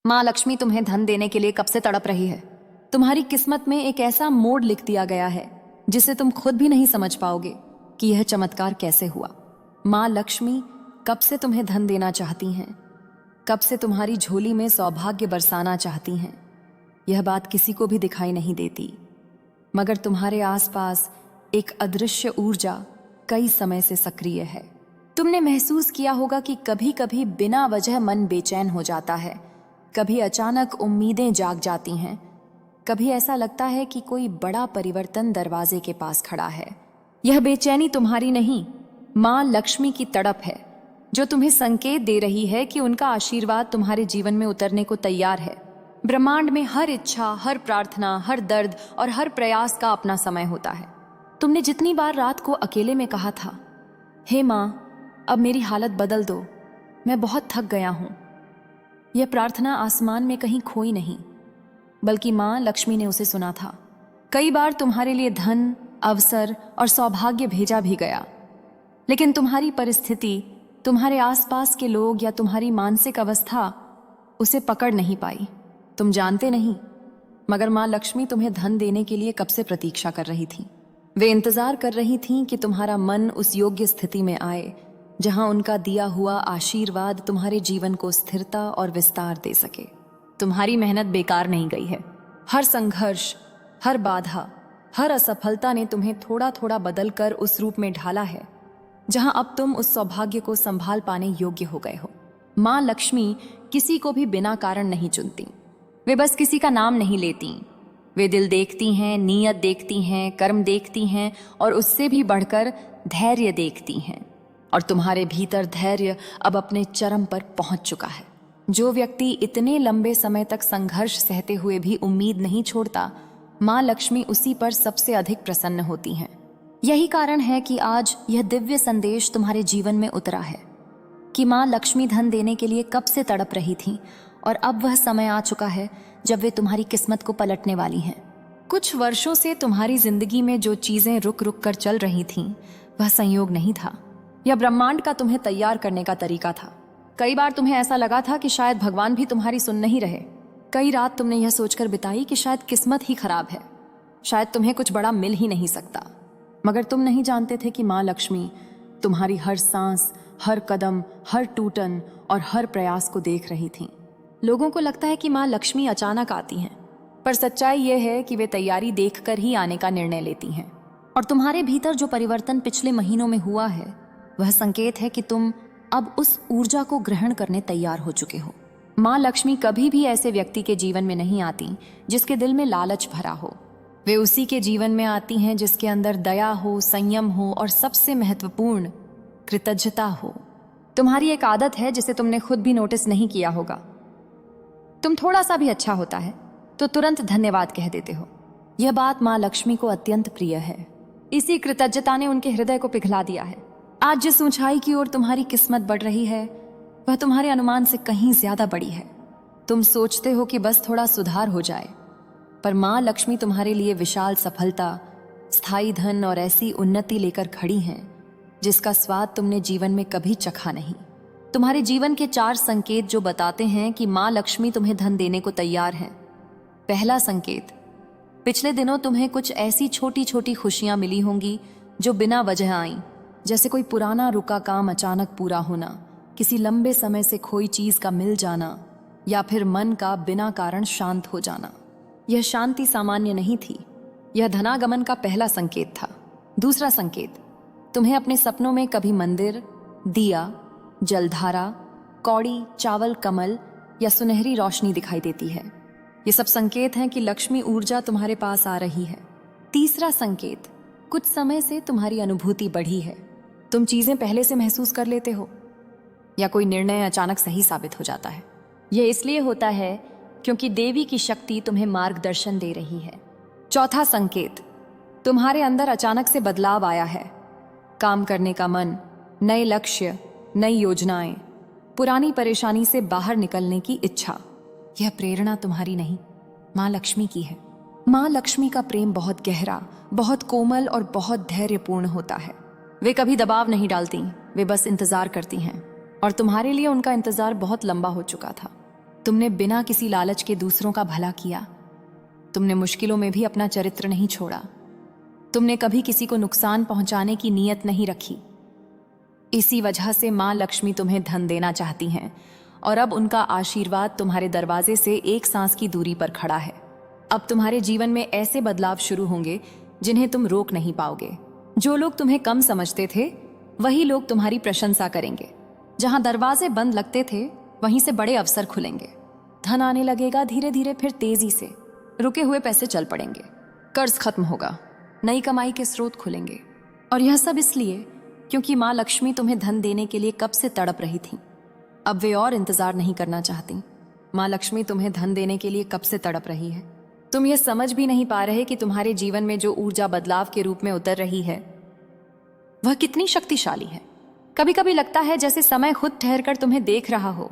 माँ लक्ष्मी तुम्हें धन देने के लिए कब से तड़प रही है। तुम्हारी किस्मत में एक ऐसा मोड़ लिख दिया गया है जिसे तुम खुद भी नहीं समझ पाओगे कि यह चमत्कार कैसे हुआ। माँ लक्ष्मी कब से तुम्हें धन देना चाहती हैं, कब से तुम्हारी झोली में सौभाग्य बरसाना चाहती हैं। यह बात किसी को भी दिखाई नहीं देती, मगर तुम्हारे आसपास एक अदृश्य ऊर्जा कई समय से सक्रिय है। तुमने महसूस किया होगा कि कभी कभी बिना वजह मन बेचैन हो जाता है, कभी अचानक उम्मीदें जाग जाती हैं, कभी ऐसा लगता है कि कोई बड़ा परिवर्तन दरवाजे के पास खड़ा है। यह बेचैनी तुम्हारी नहीं, माँ लक्ष्मी की तड़प है, जो तुम्हें संकेत दे रही है कि उनका आशीर्वाद तुम्हारे जीवन में उतरने को तैयार है। ब्रह्मांड में हर इच्छा, हर प्रार्थना, हर दर्द और हर प्रयास का अपना समय होता है। तुमने जितनी बार रात को अकेले में कहा था, हे माँ अब मेरी हालत बदल दो, मैं बहुत थक गया हूँ, यह प्रार्थना आसमान में कहीं खोई नहीं, बल्कि माँ लक्ष्मी ने उसे सुना था। कई बार तुम्हारे लिए धन, अवसर और सौभाग्य भेजा भी गया, लेकिन तुम्हारी परिस्थिति, तुम्हारे आसपास के लोग या तुम्हारी मानसिक अवस्था उसे पकड़ नहीं पाई। तुम जानते नहीं, मगर माँ लक्ष्मी तुम्हें धन देने के लिए कब से प्रतीक्षा कर रही थी। वे इंतजार कर रही थीं कि तुम्हारा मन उस योग्य स्थिति में आए जहां उनका दिया हुआ आशीर्वाद तुम्हारे जीवन को स्थिरता और विस्तार दे सके। तुम्हारी मेहनत बेकार नहीं गई है। हर संघर्ष, हर बाधा, हर असफलता ने तुम्हें थोड़ा थोड़ा बदलकर उस रूप में ढाला है जहां अब तुम उस सौभाग्य को संभाल पाने योग्य हो गए हो। माँ लक्ष्मी किसी को भी बिना कारण नहीं चुनती। वे बस किसी का नाम नहीं लेती। वे दिल देखती हैं, नीयत देखती हैं, कर्म देखती हैं और उससे भी बढ़कर धैर्य देखती हैं। और तुम्हारे भीतर धैर्य अब अपने चरम पर पहुंच चुका है। जो व्यक्ति इतने लंबे समय तक संघर्ष सहते हुए भी उम्मीद नहीं छोड़ता, माँ लक्ष्मी उसी पर सबसे अधिक प्रसन्न होती हैं। यही कारण है कि आज यह दिव्य संदेश तुम्हारे जीवन में उतरा है कि माँ लक्ष्मी धन देने के लिए कब से तड़प रही थी और अब वह समय आ चुका है जब वे तुम्हारी किस्मत को पलटने वाली हैं। कुछ वर्षों से तुम्हारी जिंदगी में जो चीजें रुक रुक कर चल रही थीं, वह संयोग नहीं था, यह ब्रह्मांड का तुम्हें तैयार करने का तरीका था। कई बार तुम्हें ऐसा लगा था कि शायद भगवान भी तुम्हारी सुन नहीं रहे। कई रात तुमने यह सोचकर बिताई कि शायद किस्मत ही खराब है, शायद तुम्हें कुछ बड़ा मिल ही नहीं सकता। मगर तुम नहीं जानते थे कि माँ लक्ष्मी तुम्हारी हर सांस, हर कदम, हर टूटन और हर प्रयास को देख रही थी। लोगों को लगता है कि माँ लक्ष्मी अचानक आती हैं, पर सच्चाई यह है कि वे तैयारी देखकर ही आने का निर्णय लेती हैं। और तुम्हारे भीतर जो परिवर्तन पिछले महीनों में हुआ है, वह संकेत है कि तुम अब उस ऊर्जा को ग्रहण करने तैयार हो चुके हो। माँ लक्ष्मी कभी भी ऐसे व्यक्ति के जीवन में नहीं आती जिसके दिल में लालच भरा हो। वे उसी के जीवन में आती हैं जिसके अंदर दया हो, संयम हो और सबसे महत्वपूर्ण कृतज्ञता हो। तुम्हारी एक आदत है जिसे तुमने खुद भी नोटिस नहीं किया होगा। तुम थोड़ा सा भी अच्छा होता है तो तुरंत धन्यवाद कह देते हो। यह बात माँ लक्ष्मी को अत्यंत प्रिय है। इसी कृतज्ञता ने उनके हृदय को पिघला दिया है। आज जिस ऊंचाई की ओर तुम्हारी किस्मत बढ़ रही है, वह तुम्हारे अनुमान से कहीं ज्यादा बड़ी है। तुम सोचते हो कि बस थोड़ा सुधार हो जाए, पर माँ लक्ष्मी तुम्हारे लिए विशाल सफलता, स्थायी धन और ऐसी उन्नति लेकर खड़ी हैं जिसका स्वाद तुमने जीवन में कभी चखा नहीं। तुम्हारे जीवन के 4 संकेत जो बताते हैं कि माँ लक्ष्मी तुम्हें धन देने को तैयार है। पहला संकेत, पिछले दिनों तुम्हें कुछ ऐसी छोटी छोटी खुशियां मिली होंगी जो बिना वजह आईं, जैसे कोई पुराना रुका काम अचानक पूरा होना, किसी लंबे समय से खोई चीज का मिल जाना या फिर मन का बिना कारण शांत हो जाना। यह शांति सामान्य नहीं थी, यह धनागमन का पहला संकेत था। दूसरा संकेत, तुम्हें अपने सपनों में कभी मंदिर, दिया, जलधारा, कौड़ी, चावल, कमल या सुनहरी रोशनी दिखाई देती है। ये सब संकेत हैं कि लक्ष्मी ऊर्जा तुम्हारे पास आ रही है। तीसरा संकेत, कुछ समय से तुम्हारी अनुभूति बढ़ी है। तुम चीजें पहले से महसूस कर लेते हो या कोई निर्णय अचानक सही साबित हो जाता है। यह इसलिए होता है क्योंकि देवी की शक्ति तुम्हें मार्गदर्शन दे रही है। चौथा संकेत, तुम्हारे अंदर अचानक से बदलाव आया है। काम करने का मन, नए लक्ष्य, नई योजनाएं, पुरानी परेशानी से बाहर निकलने की इच्छा। यह प्रेरणा तुम्हारी नहीं, माँ लक्ष्मी की है। माँ लक्ष्मी का प्रेम बहुत गहरा, बहुत कोमल और बहुत धैर्यपूर्ण होता है। वे कभी दबाव नहीं डालती, वे बस इंतजार करती हैं और तुम्हारे लिए उनका इंतजार बहुत लंबा हो चुका था। तुमने बिना किसी लालच के दूसरों का भला किया। तुमने मुश्किलों में भी अपना चरित्र नहीं छोड़ा। तुमने कभी किसी को नुकसान पहुंचाने की नीयत नहीं रखी। इसी वजह से मां लक्ष्मी तुम्हें धन देना चाहती हैं और अब उनका आशीर्वाद तुम्हारे दरवाजे से एक सांस की दूरी पर खड़ा है। अब तुम्हारे जीवन में ऐसे बदलाव शुरू होंगे जिन्हें तुम रोक नहीं पाओगे। जो लोग तुम्हें कम समझते थे वही लोग तुम्हारी प्रशंसा करेंगे। जहां दरवाजे बंद लगते थे वहीं से बड़े अवसर खुलेंगे। धन आने लगेगा धीरे धीरे, फिर तेजी से। रुके हुए पैसे चल पड़ेंगे, कर्ज खत्म होगा, नई कमाई के स्रोत खुलेंगे। और यह सब इसलिए क्योंकि माँ लक्ष्मी तुम्हें धन देने के लिए कब से तड़प रही थी। अब वे और इंतजार नहीं करना चाहती। माँ लक्ष्मी तुम्हें धन देने के लिए कब से तड़प रही है। तुम ये समझ भी नहीं पा रहे कि तुम्हारे जीवन में जो ऊर्जा बदलाव के रूप में उतर रही है वह कितनी शक्तिशाली है। कभी कभी लगता है जैसे समय खुद ठहरकर तुम्हें देख रहा हो,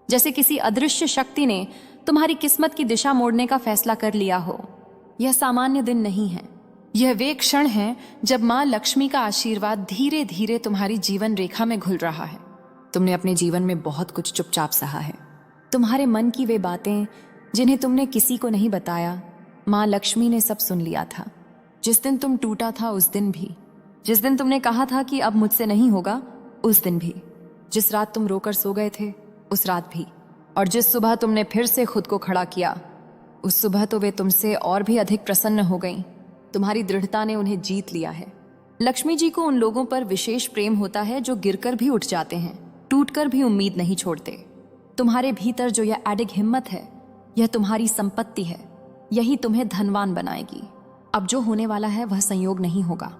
जैसे किसी अदृश्य शक्ति ने तुम्हारी किस्मत की दिशा मोड़ने का फैसला कर लिया हो। यह सामान्य दिन नहीं है, यह वे क्षण है जब माँ लक्ष्मी का आशीर्वाद धीरे धीरे तुम्हारी जीवन रेखा में घुल रहा है। तुमने अपने जीवन में बहुत कुछ चुपचाप सहा है। तुम्हारे मन की वे बातें जिन्हें तुमने किसी को नहीं बताया, माँ लक्ष्मी ने सब सुन लिया था। जिस दिन तुम टूटा था उस दिन भी, जिस दिन तुमने कहा था कि अब मुझसे नहीं होगा उस दिन भी, जिस रात तुम रोकर सो गए थे उस रात भी, और जिस सुबह तुमने फिर से खुद को खड़ा किया उस सुबह तो वे तुमसे और भी अधिक प्रसन्न हो गईं। तुम्हारी दृढ़ता ने उन्हें जीत लिया है। लक्ष्मी जी को उन लोगों पर विशेष प्रेम होता है जो गिरकर भी उठ जाते हैं, टूटकर भी उम्मीद नहीं छोड़ते। तुम्हारे भीतर जो यह अडिग हिम्मत है यह तुम्हारी संपत्ति है, यही तुम्हें धनवान बनाएगी। अब जो होने वाला है वह संयोग नहीं होगा,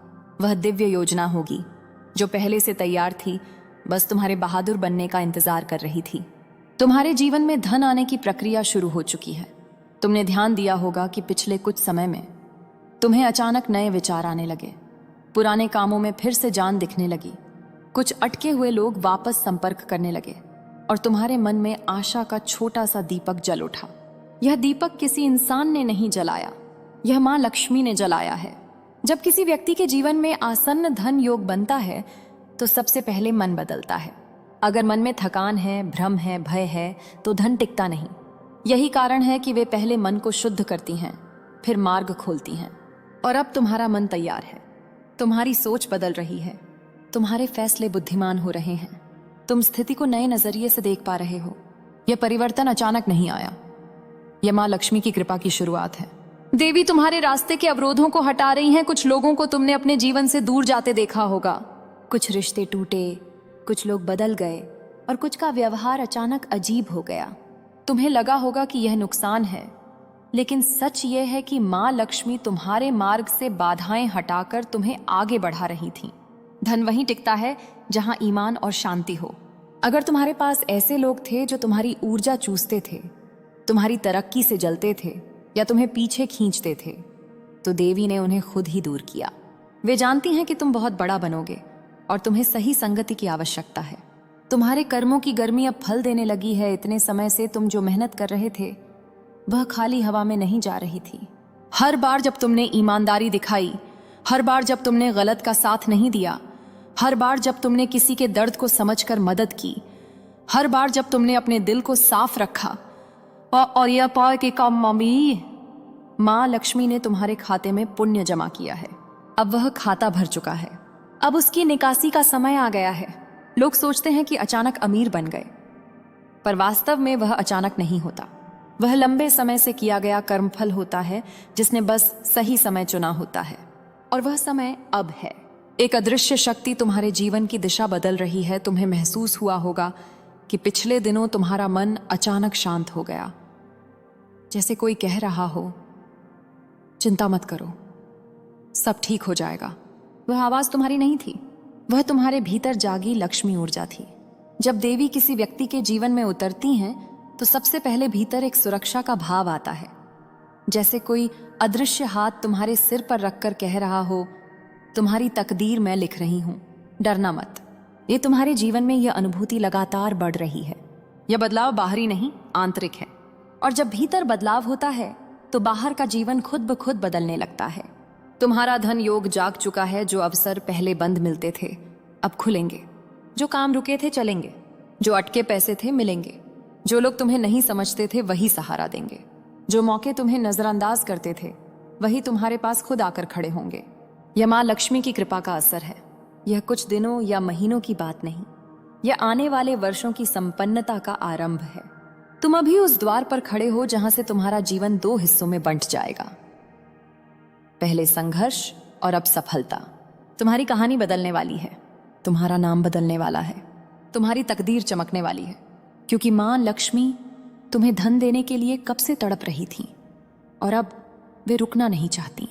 वह दिव्य योजना होगी जो पहले से तैयार थी, बस तुम्हारे बहादुर बनने का इंतजार कर रही थी। तुम्हारे जीवन में धन आने की प्रक्रिया शुरू हो चुकी है। तुमने ध्यान दिया होगा कि पिछले कुछ समय में तुम्हें अचानक नए विचार आने लगे, पुराने कामों में फिर से जान दिखने लगी, कुछ अटके हुए लोग वापस संपर्क करने लगे और तुम्हारे मन में आशा का छोटा सा दीपक जल उठा। यह दीपक किसी इंसान ने नहीं जलाया, यह माँ लक्ष्मी ने जलाया है। जब किसी व्यक्ति के जीवन में आसन्न धन योग बनता है तो सबसे पहले मन बदलता है। अगर मन में थकान है, भ्रम है, भय है तो धन टिकता नहीं। यही कारण है कि वे पहले मन को शुद्ध करती हैं, फिर मार्ग खोलती हैं। और अब तुम्हारा मन तैयार है, तुम्हारी सोच बदल रही है, तुम्हारे फैसले बुद्धिमान हो रहे हैं, तुम स्थिति को नए नजरिए से देख पा रहे हो। यह परिवर्तन अचानक नहीं आया, यह माँ लक्ष्मी की कृपा की शुरुआत है। देवी तुम्हारे रास्ते के अवरोधों को हटा रही हैं। कुछ लोगों को तुमने अपने जीवन से दूर जाते देखा होगा, कुछ रिश्ते टूटे, कुछ लोग बदल गए और कुछ का व्यवहार अचानक अजीब हो गया। तुम्हें लगा होगा कि यह नुकसान है, लेकिन सच यह है कि माँ लक्ष्मी तुम्हारे मार्ग से बाधाएं हटाकर तुम्हें आगे बढ़ा रही थी। धन वहीं टिकता है जहां ईमान और शांति हो। अगर तुम्हारे पास ऐसे लोग थे जो तुम्हारी ऊर्जा चूसते थे, तुम्हारी तरक्की से जलते थे या तुम्हें पीछे खींचते थे, तो देवी ने उन्हें खुद ही दूर किया। वे जानती हैं कि तुम बहुत बड़ा बनोगे और तुम्हें सही संगति की आवश्यकता है। तुम्हारे कर्मों की गर्मी अब फल देने लगी है। इतने समय से तुम जो मेहनत कर रहे थे वह खाली हवा में नहीं जा रही थी। हर बार जब तुमने ईमानदारी दिखाई, हर बार जब तुमने गलत का साथ नहीं दिया, हर बार जब तुमने किसी के दर्द को समझकर मदद की, हर बार जब तुमने अपने दिल को साफ रखा और यह पा कि कम मम्मी, माँ लक्ष्मी ने तुम्हारे खाते में पुण्य जमा किया है। अब वह खाता भर चुका है, अब उसकी निकासी का समय आ गया है। लोग सोचते हैं कि अचानक अमीर बन गए, पर वास्तव में वह अचानक नहीं होता। वह लंबे समय से किया गया कर्मफल होता है जिसने बस सही समय चुना होता है, और वह समय अब है। एक अदृश्य शक्ति तुम्हारे जीवन की दिशा बदल रही है। तुम्हें महसूस हुआ होगा कि पिछले दिनों तुम्हारा मन अचानक शांत हो गया, जैसे कोई कह रहा हो, चिंता मत करो, सब ठीक हो जाएगा। वह आवाज तुम्हारी नहीं थी, वह तुम्हारे भीतर जागी लक्ष्मी ऊर्जा थी। जब देवी किसी व्यक्ति के जीवन में उतरती हैं तो सबसे पहले भीतर एक सुरक्षा का भाव आता है, जैसे कोई अदृश्य हाथ तुम्हारे सिर पर रखकर कह रहा हो, तुम्हारी तकदीर मैं लिख रही हूं, डरना मत। ये तुम्हारे जीवन में यह अनुभूति लगातार बढ़ रही है। यह बदलाव बाहरी नहीं, आंतरिक है। और जब भीतर बदलाव होता है तो बाहर का जीवन खुद ब खुद बदलने लगता है। तुम्हारा धन योग जाग चुका है। जो अवसर पहले बंद मिलते थे अब खुलेंगे, जो काम रुके थे चलेंगे, जो अटके पैसे थे मिलेंगे, जो लोग तुम्हें नहीं समझते थे वही सहारा देंगे। जो मौके तुम्हें नजरअंदाज करते थे वही तुम्हारे पास खुद आकर खड़े होंगे। यह माँ लक्ष्मी की कृपा का असर है। यह कुछ दिनों या महीनों की बात नहीं, यह आने वाले वर्षों की संपन्नता का आरंभ है। तुम अभी उस द्वार पर खड़े हो जहां से तुम्हारा जीवन 2 हिस्सों में बंट जाएगा। पहले संघर्ष और अब सफलता। तुम्हारी कहानी बदलने वाली है, तुम्हारा नाम बदलने वाला है, तुम्हारी तकदीर चमकने वाली है, क्योंकि मां लक्ष्मी तुम्हें धन देने के लिए कब से तड़प रही थी और अब वे रुकना नहीं चाहती।